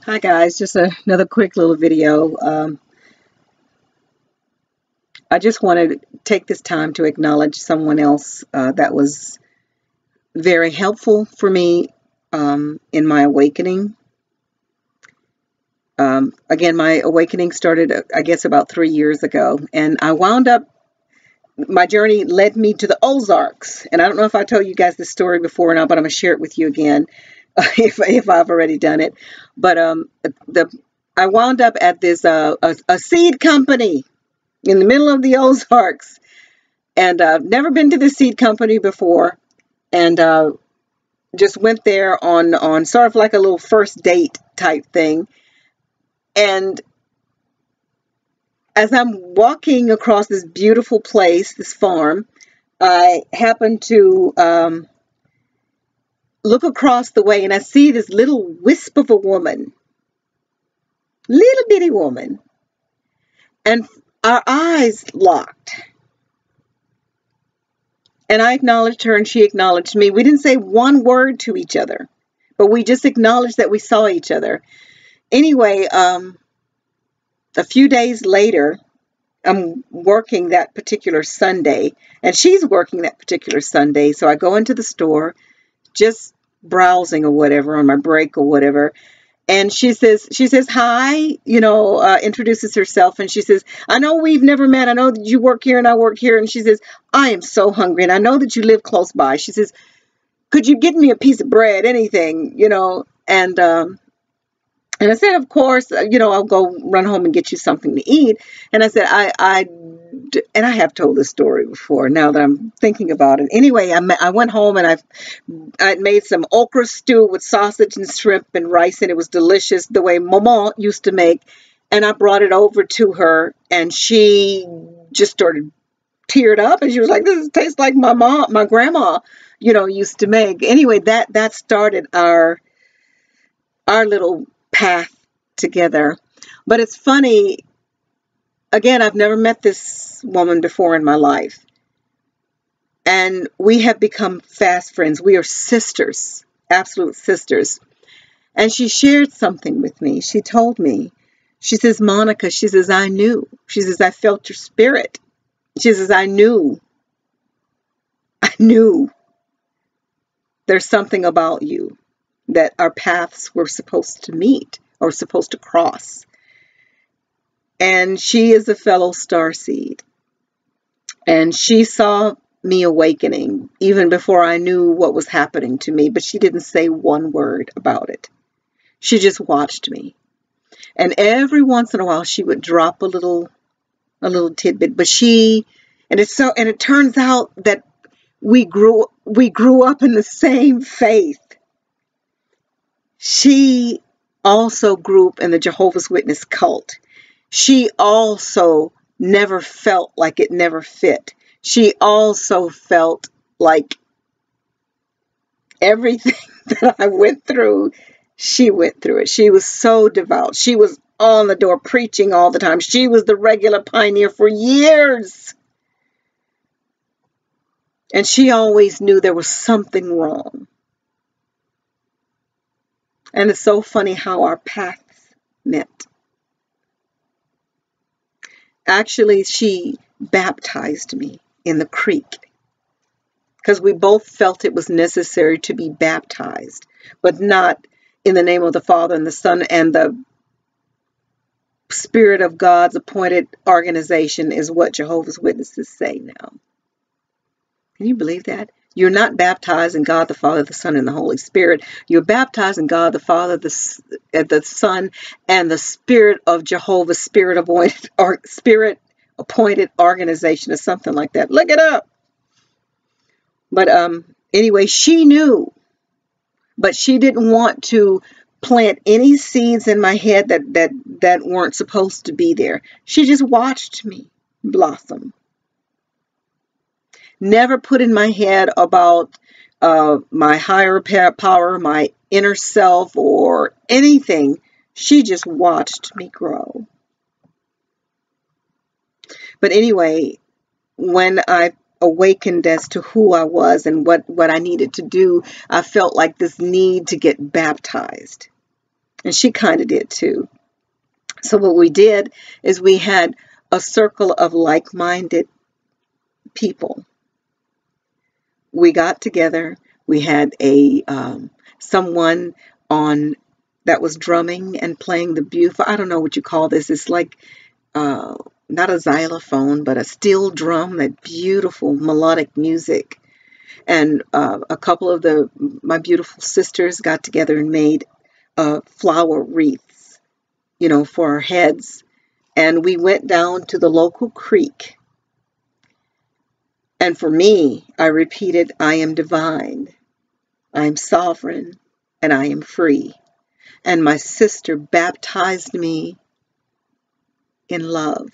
Hi guys, just another quick little video. I just wanted to take this time to acknowledge someone else that was very helpful for me in my awakening. Again, my awakening started, I guess, about 3 years ago, and I wound up, my journey led me to the Ozarks. And I don't know if I told you guys this story before or not, but I'm going to share it with you again if I've already done it. But the I wound up at this a seed company in the middle of the Ozarks, and never been to the seed company before, and just went there on sort of like a little first date type thing. And as I'm walking across this beautiful place, this farm, I happen to look across the way, and I see this little wisp of a woman, little bitty woman, and our eyes locked. And I acknowledged her and she acknowledged me. We didn't say one word to each other, but we just acknowledged that we saw each other. Anyway, a few days later, I'm working that particular Sunday, and she's working that particular Sunday. So I go into the store, just browsing or whatever on my break or whatever. And she says, hi, introduces herself. And she says, I know we've never met. I know that you work here and I work here. And she says, I am so hungry. And I know that you live close by. She says, could you get me a piece of bread, anything, and I said, of course, I'll go run home and get you something to eat. And I said, and I have told this story before now that I'm thinking about it. Anyway, I went home and I'd made some okra stew with sausage and shrimp and rice, and it was delicious the way Maman used to make. And I brought it over to her, and she just started teared up, and she was like, this tastes like my grandma, used to make. Anyway, that started our little path together. But it's funny, again, I've never met this woman before in my life, and we have become fast friends. We are sisters, absolute sisters. And she shared something with me. She told me, she says, Monica, she says, I knew. She says, I felt your spirit. She says, I knew there's something about you that our paths were supposed to meet or supposed to cross. And she is a fellow starseed. And she saw me awakening even before I knew what was happening to me, but she didn't say one word about it. She just watched me. And every once in a while she would drop a little tidbit, but it turns out that we grew up in the same faith. She also grew up in the Jehovah's Witness cult. She also never felt like it never fit. She also felt like everything that I went through, she went through it. She was so devout. She was on the door preaching all the time. She was the regular pioneer for years. And she always knew there was something wrong. And it's so funny how our paths met. Actually, she baptized me in the creek because we both felt it was necessary to be baptized, but not in the name of the Father and the Son and the Spirit of God's appointed organization is what Jehovah's Witnesses say now. Can you believe that? You're not baptized in God the Father, the Son, and the Holy Spirit. You're baptized in God the Father, the Son, and the Spirit of Jehovah's Spirit appointed organization, or something like that. Look it up. But anyway, she knew, but she didn't want to plant any seeds in my head that weren't supposed to be there. She just watched me blossom. Never put in my head about my higher power, my inner self, or anything. She just watched me grow. But anyway, when I awakened as to who I was and what I needed to do, I felt like this need to get baptized. And she kind of did too. So what we did is we had a circle of like-minded people. We got together. We had a someone on that was drumming and playing the beautiful, I don't know what you call this. It's like not a xylophone, but a steel drum, that beautiful melodic music. And a couple of my beautiful sisters got together and made flower wreaths, for our heads. And we went down to the local creek. And for me, I repeated, I am divine, I am sovereign, and I am free. And my sister baptized me in love.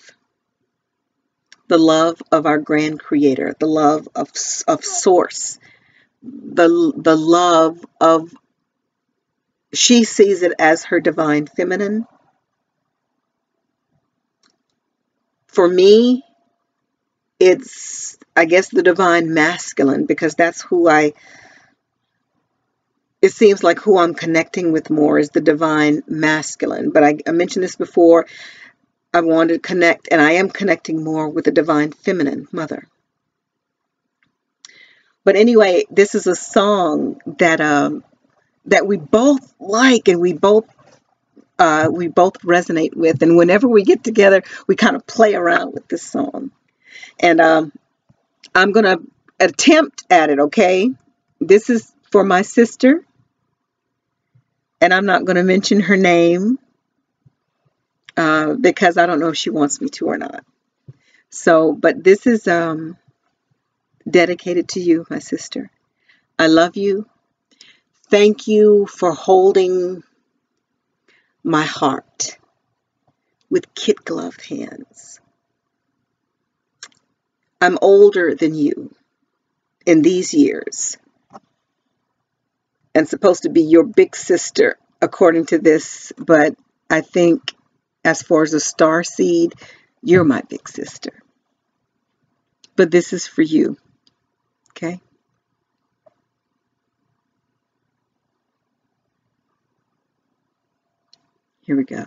The love of our grand creator, the love of source, the love of, she sees it as her divine feminine. For me, it's, I guess, the divine masculine, because that's it seems like who I'm connecting with more is the divine masculine. But I mentioned this before, I wanted to connect, and I am connecting more with the divine feminine mother. But anyway, this is a song that we both like, and we both resonate with. And whenever we get together, we kind of play around with this song. And I'm going to attempt at it, okay? This is for my sister, and I'm not going to mention her name because I don't know if she wants me to or not. So, but this is dedicated to you, my sister. I love you. Thank you for holding my heart with kid-gloved hands. I'm older than you in these years and supposed to be your big sister according to this, but I think as far as a star seed, you're my big sister. But this is for you, okay? Here we go.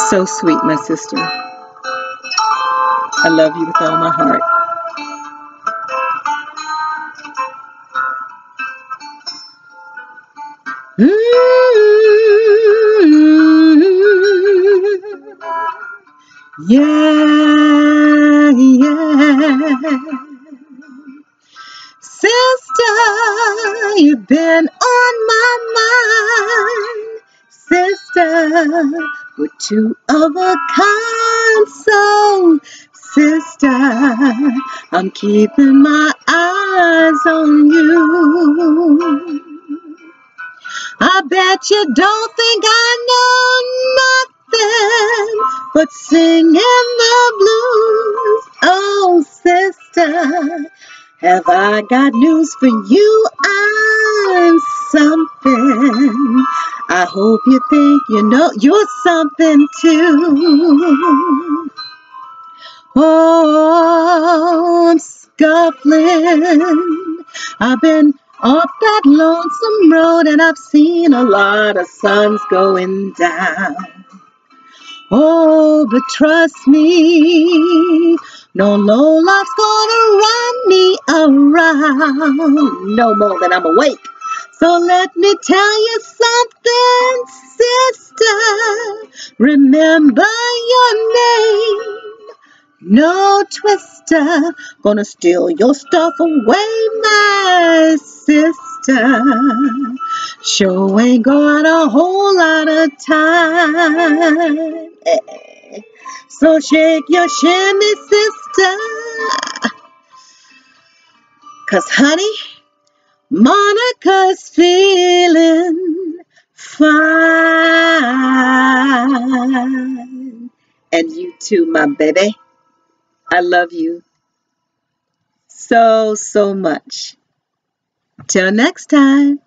So sweet, my sister. I love you with all my heart. Yeah, yeah. Sister, you've been on my mind. Sister, we're two of a kind soul. Sister, I'm keeping my eyes on you. I bet you don't think I know nothing but singing the blues. Oh, sister, have I got news for you? I'm something. I hope you think you know you're something too. Oh, I'm scuffling. I've been off that lonesome road and I've seen a lot of suns going down. Oh, but trust me, no low life's gonna run me around no more than I'm awake. So let me tell you something, sister. Remember your name. No twister gonna steal your stuff away, my sister. Sure ain't got a whole lot of time. So shake your shimmy, sister. 'Cause honey, Monica's feeling fine. And you too, my baby. I love you so, so much. Till next time.